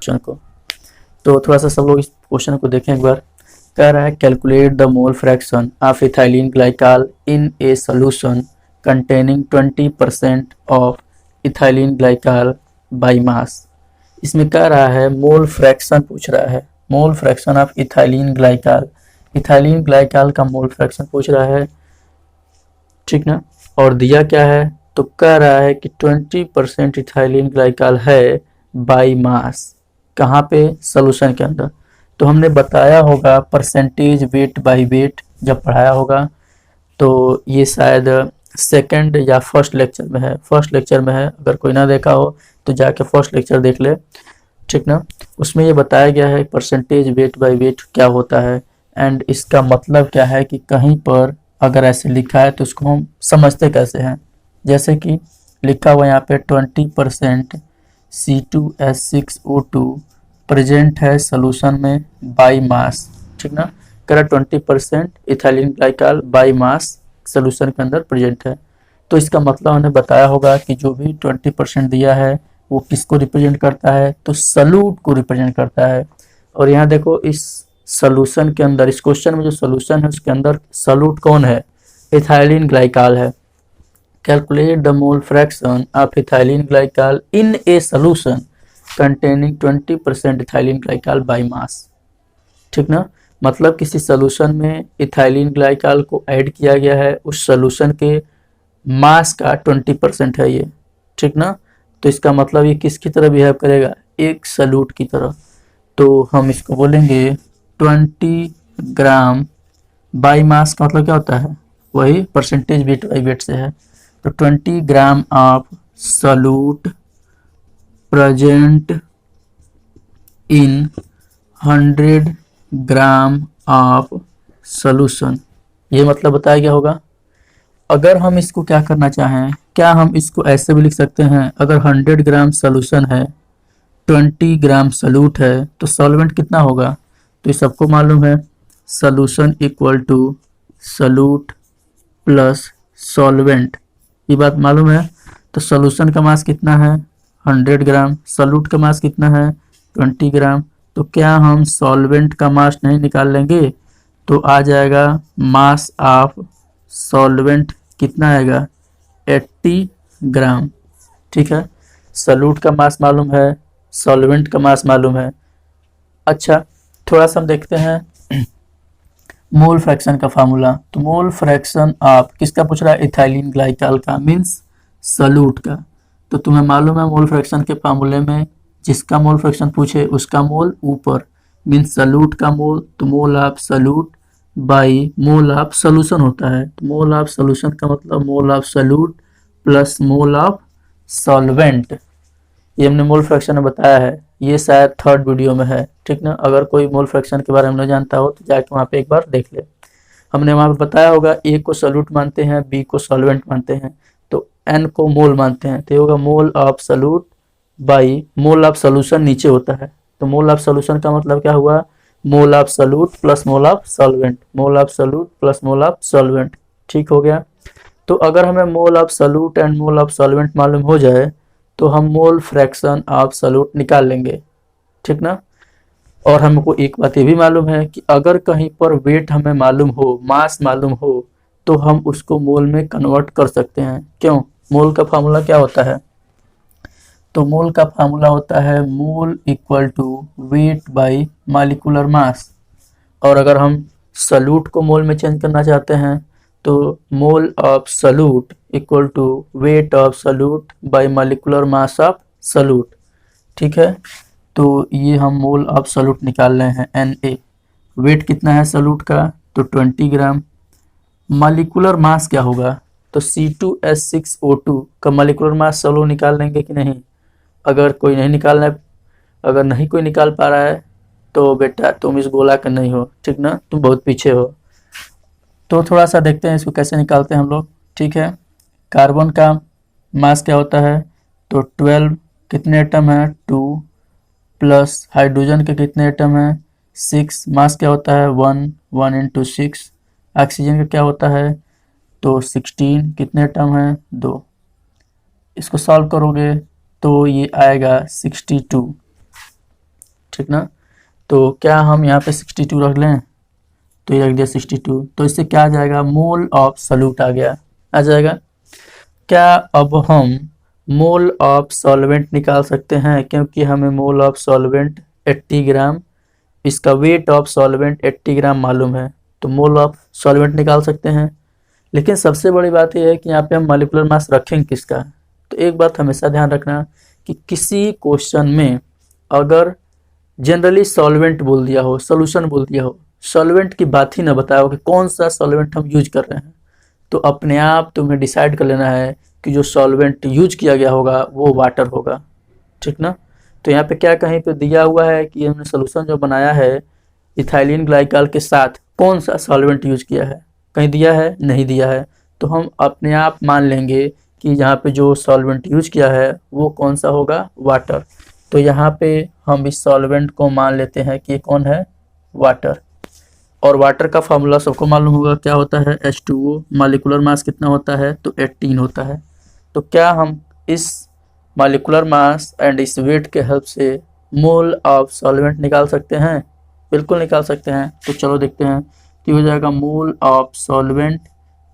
Question को। तो थोड़ा सा सब लोग इस क्वेश्चन को देखें एक बार। कह रहा है calculate the mole fraction of ethylene glycol in a solution containing 20% of ethylene glycol by mass. इसमें कह रहा है मोल फ्रैक्शन पूछ रहा है, mole fraction of ethylene glycol. Ethylene glycol का मोल फ्रैक्शन पूछ रहा है, ठीक ना। और दिया क्या है, तो कह रहा है कि 20% इथाइलिन ग्लाइकॉल है बाय मास। कहाँ पे, सॉल्यूशन के अंदर। तो हमने बताया होगा परसेंटेज वेट बाय वेट जब पढ़ाया होगा, तो ये शायद सेकंड या फर्स्ट लेक्चर में है, फर्स्ट लेक्चर में है। अगर कोई ना देखा हो तो जाके फर्स्ट लेक्चर देख ले, ठीक ना। उसमें ये बताया गया है परसेंटेज वेट बाय वेट क्या होता है एंड इसका मतलब क्या है कि कहीं पर अगर ऐसे लिखा है तो उसको हम समझते कैसे हैं। जैसे कि लिखा हुआ यहाँ पे 20% C2H6O2 प्रेजेंट है सोल्यूशन में बाय मास, ठीक ना। कह रहा 20% ethylene glycol by mass solution के अंदर प्रेजेंट है। तो इसका मतलब हमने बताया होगा कि जो भी 20% दिया है वो किसको रिप्रेजेंट करता है, तो सॉल्यूट को रिप्रेजेंट करता है। और यहाँ देखो इस सॉल्यूशन के अंदर, इस क्वेश्चन में जो सॉल्यूशन है उसके अंदर सॉल्यूट कौन है, इथाइलिन ग्लाइकॉल है। Calculate the mole fraction of ethylene glycol in A solution containing 20% ethylene glycol by mass, ठीक ना। मतलब किसी सॉल्यूशन में इथाइलिन ग्लाइकॉल को ऐड किया गया है, उस सॉल्यूशन के मास का 20% है ये, ठीक ना। तो इसका मतलब ये किसकी तरह बिहेव करेगा, एक सॉल्यूट की तरह। तो हम इसको बोलेंगे 20 ग्राम बाय मास का मतलब क्या होता है, वही परसेंटेज वेट बाय वेट से है। तो 20 gram of solute present in 100 gram of solution, ये मतलब बताया गया होगा। अगर हम इसको क्या करना चाहें, क्या हम इसको ऐसे भी लिख सकते हैं, अगर 100 ग्राम सॉल्यूशन है, 20 ग्राम सॉल्यूट है, तो सॉल्वेंट कितना होगा, तो ये सबको मालूम है, solution equal to solute plus solvent, ये बात मालूम है। तो सॉल्यूशन का मास कितना है 100 ग्राम, सॉल्यूट का मास कितना है 20 ग्राम। तो क्या हम सॉल्वेंट का मास नहीं निकाल लेंगे, तो आ जाएगा मास ऑफ सॉल्वेंट कितना आएगा 80 ग्राम, ठीक है। सॉल्यूट का मास मालूम है, सॉल्वेंट का मास मालूम है। अच्छा थोड़ा सा हम देखते हैं मोल फ्रैक्शन का फार्मूला। तो मोल फ्रैक्शन आप किसका पूछ रहा है, इथाइलिन ग्लाइकॉल का, मीन्स सॉल्यूट का। तो तुम्हें मालूम है मोल फ्रैक्शन के फार्मूले में जिसका मोल फ्रैक्शन पूछे उसका मोल ऊपर, मीन्स सॉल्यूट का मोल, तो mole of solute by mole of solution होता है। तो मोल ऑफ सॉल्यूशन का मतलब मोल of solute plus mole of solvent. ये हमने मोल फ्रैक्शन में बताया है, ये शायद थर्ड वीडियो में है, ठीक ना। अगर कोई मोल फ्रैक्शन के बारे में नहीं जानता हो तो जाके वहाँ पे एक बार देख ले। हमने वहाँ पे बताया होगा ए को सॉल्यूट मानते हैं, बी को सॉल्वेंट मानते हैं, तो एन को मोल मानते हैं, तो ये होगा मोल of solute by mole of solution नीचे होता है। तो मोल ऑफ सॉल्यूशन का मतलब क्या हुआ, मोल of solute plus mole of solvent, mole of solute plus mole of solvent, ठीक हो गया। तो अगर हमें मोल of solute and mole of solvent मालूम हो जाए तो हम मोल फ्रैक्शन ऑफ सॉल्यूट निकाल लेंगे, ठीक ना। और हमको एक बात ये भी मालूम है कि अगर कहीं पर वेट हमें मालूम हो, मास मालूम हो, तो हम उसको मोल में कन्वर्ट कर सकते हैं। क्यों, मोल का फार्मूला क्या होता है, तो मोल का फार्मूला होता है mole equal to weight by molecular mass. और अगर हम सॉल्यूट को मोल में चेंज करना चाहते हैं तो mole of solute equal to weight of solute by molecular mass of solute, ठीक है। तो ये हम मोल ऑफ सॉल्यूट निकाल रहे हैं Na। वेट कितना है सॉल्यूट का, तो 20 ग्राम। मॉलिक्यूलर मास क्या होगा, तो C2H6O2 का मॉलिक्यूलर मास सोलो निकाल लेंगे कि नहीं। अगर कोई नहीं निकालना है, अगर नहीं कोई निकाल पा रहा है तो बेटा तुम इस गोला का नहीं हो, ठीक ना, तुम बहुत पीछे हो। तो थोड़ा सा देखते हैं इसको कैसे निकालते हैं हम लोग, ठीक है। कार्बन का मास क्या होता है, तो 12, कितने एटम है 2, प्लस हाइड्रोजन के कितने एटम है 6, मास क्या होता है 1, 1 इंटू 6। ऑक्सीजन का क्या होता है, तो 16, कितने एटम है 2। इसको सॉल्व करोगे तो ये आएगा 62। ठीक ना। तो क्या हम यहाँ पे 62 रख लें, तो ये रख दिया 62, तो इससे क्या आ जाएगा, मोल ऑफ सॉल्यूट आ गया, आ जाएगा। क्या अब हम मोल ऑफ सॉल्वेंट निकाल सकते हैं, क्योंकि हमें मोल ऑफ सॉल्वेंट 80 ग्राम, इसका वेट ऑफ सॉल्वेंट 80 ग्राम मालूम है, तो मोल ऑफ सॉल्वेंट निकाल सकते हैं। लेकिन सबसे बड़ी बात यह है कि यहाँ पे हम मॉलिक्यूलर मास रखेंगे किसका। तो एक बात हमेशा ध्यान रखना कि किसी क्वेश्चन में अगर जनरली सॉल्वेंट बोल दिया हो, सोल्यूशन बोल दिया हो, सॉल्वेंट की बात ही ना बताया हो कि कौन सा सॉल्वेंट हम यूज कर रहे हैं, तो अपने आप तुम्हें डिसाइड कर लेना है कि जो सॉल्वेंट यूज किया गया होगा वो वाटर होगा, ठीक ना। तो यहाँ पे क्या कहीं पे दिया हुआ है कि हमने सोल्यूशन जो बनाया है इथाइलिन ग्लाइकॉल के साथ कौन सा सॉल्वेंट यूज किया है, कहीं दिया है, नहीं दिया है। तो हम अपने आप मान लेंगे कि यहाँ पे जो सॉल्वेंट यूज किया है वो कौन सा होगा, वाटर। तो यहाँ पे हम इस सॉल्वेंट को मान लेते हैं कि कौन है, वाटर। और वाटर का फार्मूला सबको मालूम होगा, क्या होता है, H2O। मॉलिक्यूलर मास कितना होता है, तो 18 होता है। तो क्या हम इस मॉलिक्यूलर मास एंड इस वेट के हेल्प से मोल ऑफ सॉल्वेंट निकाल सकते हैं, बिल्कुल निकाल सकते हैं। तो चलो देखते हैं कि हो जाएगा mole of solvent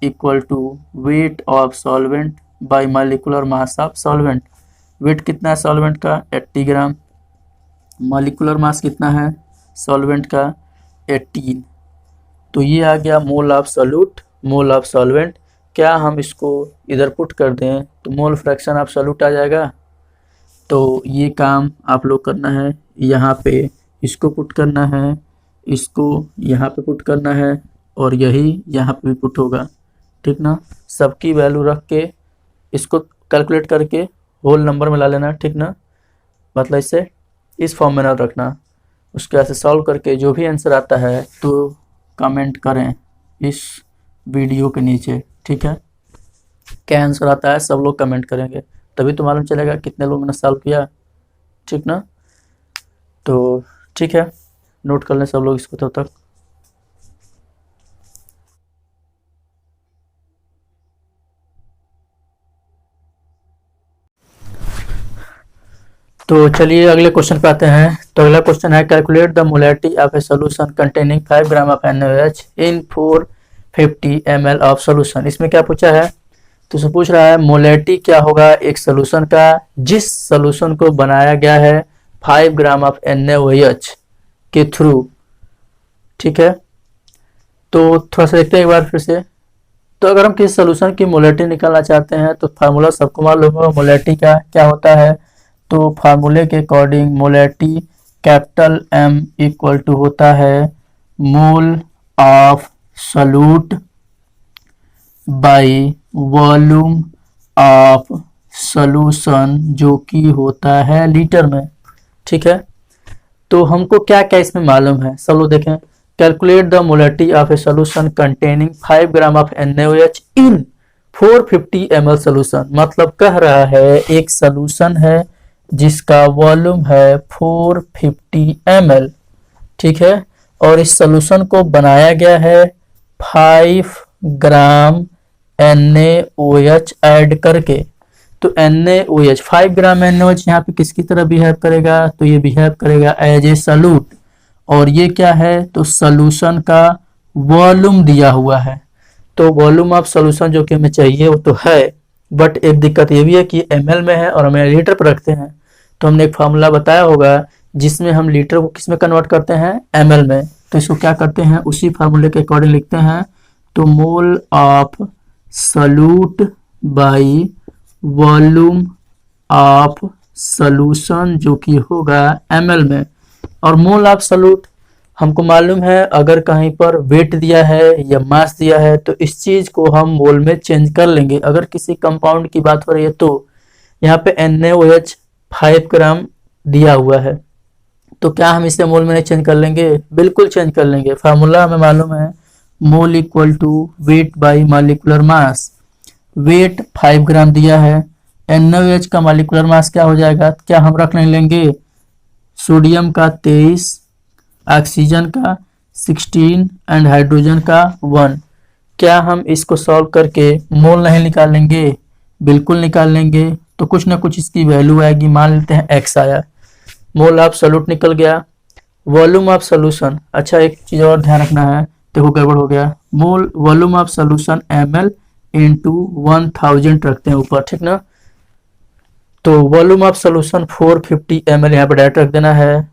equal to weight of solvent by molecular mass of solvent. Weight कितना है सॉल्वेंट का, 80 ग्राम। मॉलिक्यूलर मास कितना है सॉल्वेंट का, 18। तो ये आ गया मोल of solute, mole of solvent. क्या हम इसको इधर पुट कर दें तो मोल फ्रैक्शन ऑफ सॉल्यूट आ जाएगा। तो ये काम आप लोग करना है, यहाँ पे इसको पुट करना है, इसको यहाँ पे पुट करना है, और यही यहाँ पे भी पुट होगा, ठीक ना। सबकी वैल्यू रख के इसको कैलकुलेट करके होल नंबर में ला लेना, ठीक ना। मतलब इसे इस फॉर्म में ना रखना। उसके बाद से सॉल्व करके जो भी आंसर आता है तो कमेंट करें इस वीडियो के नीचे, ठीक है। क्या आंसर आता है सब लोग कमेंट करेंगे, तभी तो मालूम चलेगा कितने लोगों ने सॉल्व किया, ठीक ना। तो ठीक है, नोट कर लें सब लोग इसको तब तक। तो चलिए अगले क्वेश्चन पे आते हैं। तो अगला क्वेश्चन है, calculate the molarity of A solution containing 5 gram of NaOH in 450 ml of solution. इसमें क्या पूछा है, तो उसमें पूछ रहा है मोलैरिटी क्या होगा एक सॉल्यूशन का जिस सॉल्यूशन को बनाया गया है 5 ग्राम ऑफ NaOH के थ्रू, ठीक है। तो थोड़ा सा देखते हैं एक बार फिर से। तो अगर हम किसी सॉल्यूशन की मोलैरिटी निकालना चाहते हैं तो फार्मूला सबको मालूम होगा मोलैरिटी का क्या होता है। तो फार्मूले के according molarity capital M equal to होता है mole of solute by volume of solution, जो कि होता है लीटर में, ठीक है। तो हमको क्या क्या इसमें मालूम है, सब लोग देखें। Calculate the molarity of A solution containing 5 gram of NaOH in 450 ml solution. मतलब कह रहा है एक सॉल्यूशन है जिसका वॉल्यूम है 450 ml, ठीक है। और इस सॉल्यूशन को बनाया गया है 5 ग्राम NaOH ऐड करके। तो NaOH 5 ग्राम NaOH यहाँ पे किसकी तरह बिहेव करेगा, तो ये बिहेव करेगा एज ए सॉल्यूट। और ये क्या है, तो सॉल्यूशन का वॉल्यूम दिया हुआ है। तो वॉल्यूम ऑफ सॉल्यूशन जो कि हमें चाहिए वो तो है, बट एक दिक्कत ये भी है कि ml में है और हमें लीटर पर रखते हैं। तो हमने एक फार्मूला बताया होगा जिसमें हम लीटर को किस में कन्वर्ट करते हैं, ml में। तो इसको क्या करते हैं, उसी फार्मूले के अकॉर्डिंग लिखते हैं। तो mole of solute by volume of solution जो कि होगा ml में। और मोल ऑफ सॉल्यूट हमको मालूम है, अगर कहीं पर वेट दिया है या मास दिया है तो इस चीज को हम मोल में चेंज कर लेंगे। अगर किसी कंपाउंड की बात हो रही है तो यहाँ पे NaOH 5 ग्राम दिया हुआ है, तो क्या हम इसे मोल में नहीं चेंज कर लेंगे, बिल्कुल चेंज कर लेंगे। फार्मूला हमें मालूम है, mole equal to weight by molecular mass. Weight 5 gram दिया है, NaOH का मॉलिक्यूलर मास क्या हो जाएगा, क्या हम रख नहीं लेंगे, सोडियम का 23, ऑक्सीजन का 16 एंड हाइड्रोजन का 1। क्या हम इसको सॉल्व करके मोल नहीं निकाल लेंगे, बिल्कुल निकाल लेंगे। तो कुछ ना कुछ इसकी वैल्यू आएगी, मान लेते हैं x आया, मोल ऑफ सॉल्यूट निकल गया। वॉल्यूम ऑफ सोल्यूशन, अच्छा एक चीज और ध्यान रखना है, देखो गड़बड़ हो गया, mole volume of solution ml into 1000 रखते हैं ऊपर, ठीक ना। तो वॉल्यूम ऑफ सोल्यूशन 450 ml यहाँ पर डायरेक्ट रख देना है,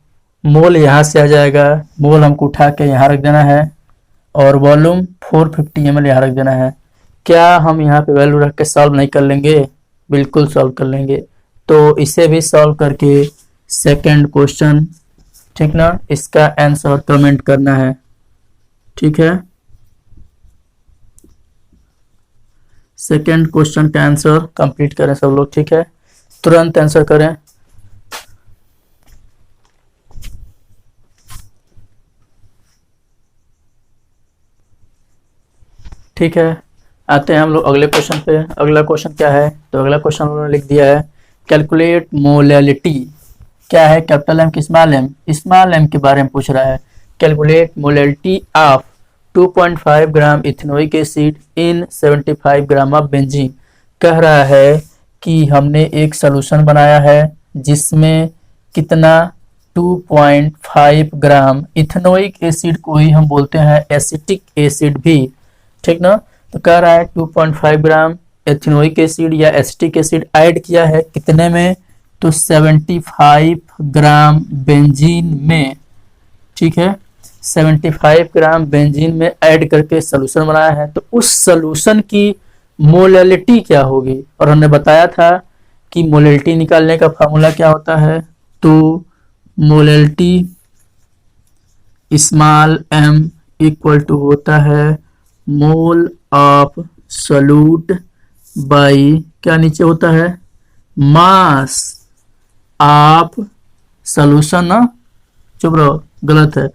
मोल यहाँ से आ जाएगा, मोल हमको उठा के यहाँ रख देना है, और वॉल्यूम 450 ml यहाँ रख देना है। क्या हम यहाँ पे वैल्यू रख के सॉल्व नहीं कर लेंगे? बिल्कुल सॉल्व कर लेंगे। तो इसे भी सॉल्व करके सेकंड क्वेश्चन, ठीक ना, इसका आंसर कमेंट करना है, ठीक है। सेकंड क्वेश्चन का आंसर कंप्लीट करें सब लोग, ठीक है, तुरंत आंसर करें। ठीक है, आते हैं हम लोग अगले क्वेश्चन पे। अगला क्वेश्चन क्या है? तो अगला क्वेश्चन उन्होंने लिख दिया है कैलकुलेट मोलैलिटी। क्या है? कैपिटल एम कि स्मॉल एम? स्मॉल एम के बारे में पूछ रहा है। Calculate molality of 2.5 gram ethanoic acid in 75 gram of benzene. कह रहा है कि हमने एक सॉल्यूशन बनाया है जिसमें कितना 2.5 ग्राम इथेनोइक एसिड को ही हम बोलते हैं एसिटिक एसिड भी, ठीक ना। तो कह रहा है 2.5 ग्राम एथिनोइक एसिड या एसिटिक एसिड ऐड किया है कितने में? तो 75 ग्राम बेंजीन में, ठीक है, 75 ग्राम बेंजीन में ऐड करके सोल्यूशन बनाया है। तो उस सोल्यूशन की मोलैलिटी क्या होगी? और हमने बताया था कि मोलैलिटी निकालने का फार्मूला क्या होता है। तो molality small M equal to होता है मोल ऑफ सोल्यूट बाई, क्या नीचे होता है, मास ऑफ सोल्यूशन ना, चुप रहो गलत है,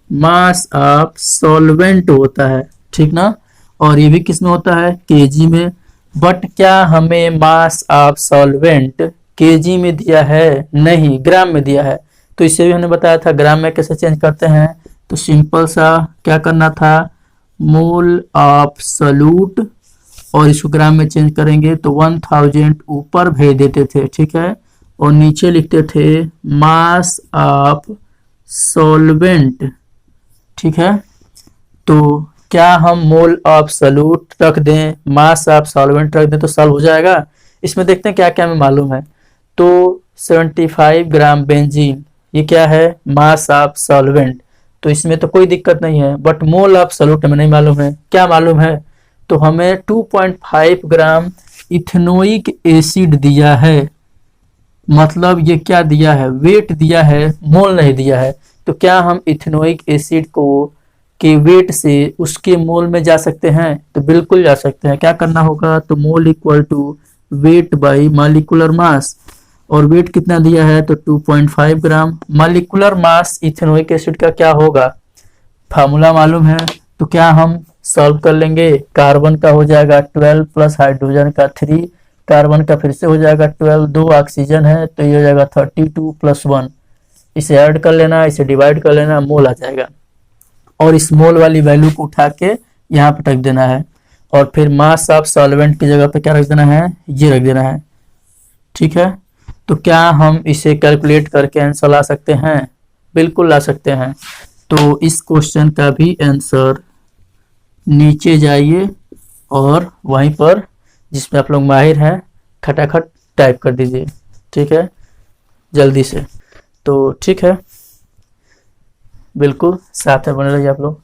मास ऑफ सॉल्वेंट होता है, ठीक ना। और ये भी किस में होता है? केजी में। बट क्या हमें मास ऑफ सॉल्वेंट केजी में दिया है? नहीं, ग्राम में दिया है। तो इससे भी हमने बताया था ग्राम में कैसे चेंज करते हैं। तो सिंपल सा क्या करना था, मोल ऑफ सोल्यूट और इसको ग्राम में चेंज करेंगे तो 1000 ऊपर भेज देते थे, ठीक है, और नीचे लिखते थे मास ऑफ सॉल्वेंट, ठीक है। तो क्या हम मोल ऑफ सोल्यूट रख दें, मास ऑफ सॉल्वेंट रख दें तो सॉल्व हो जाएगा? इसमें देखते हैं क्या क्या हमें मालूम है। तो 75 ग्राम बेंजीन, ये क्या है, मास ऑफ सॉल्वेंट, तो इसमें तो कोई दिक्कत नहीं है। बट मोल ऑफ सोल्यूट हमें नहीं मालूम है। क्या मालूम है? तो हमें 2.5 ग्राम इथेनोइक एसिड दिया है, मतलब ये क्या दिया है, वेट दिया है, मोल नहीं दिया है। तो क्या हम इथेनोइक एसिड को के वेट से उसके मोल में जा सकते हैं? तो बिल्कुल जा सकते हैं। क्या करना होगा? तो mole equal to weight by molecular mass, और वेट कितना दिया है? तो 2.5 gram. Molecular mass ethanoic acid का क्या होगा? फार्मूला मालूम है, तो क्या हम सॉल्व कर लेंगे। कार्बन का हो जाएगा 12 प्लस हाइड्रोजन का 3, कार्बन का फिर से हो जाएगा 12, 2 ऑक्सीजन है तो ये हो जाएगा 32 प्लस 1, इसे ऐड कर लेना, इसे डिवाइड कर लेना, मोल आ जाएगा। और इस मोल वाली वैल्यू को उठा के यहाँ पे रख देना है, और फिर मास ऑफ सॉल्वेंट की जगह पे क्या रख देना है, ये रख देना है, ठीक है। तो क्या हम इसे कैलकुलेट करके आंसर ला सकते हैं? बिल्कुल ला सकते हैं। तो इस क्वेश्चन का भी आंसर नीचे जाइए और वहीं पर जिसमें आप लोग माहिर हैं खटाखट टाइप कर दीजिए, ठीक है, जल्दी से। तो ठीक है, बिल्कुल साथ में बने रहिए आप लोग।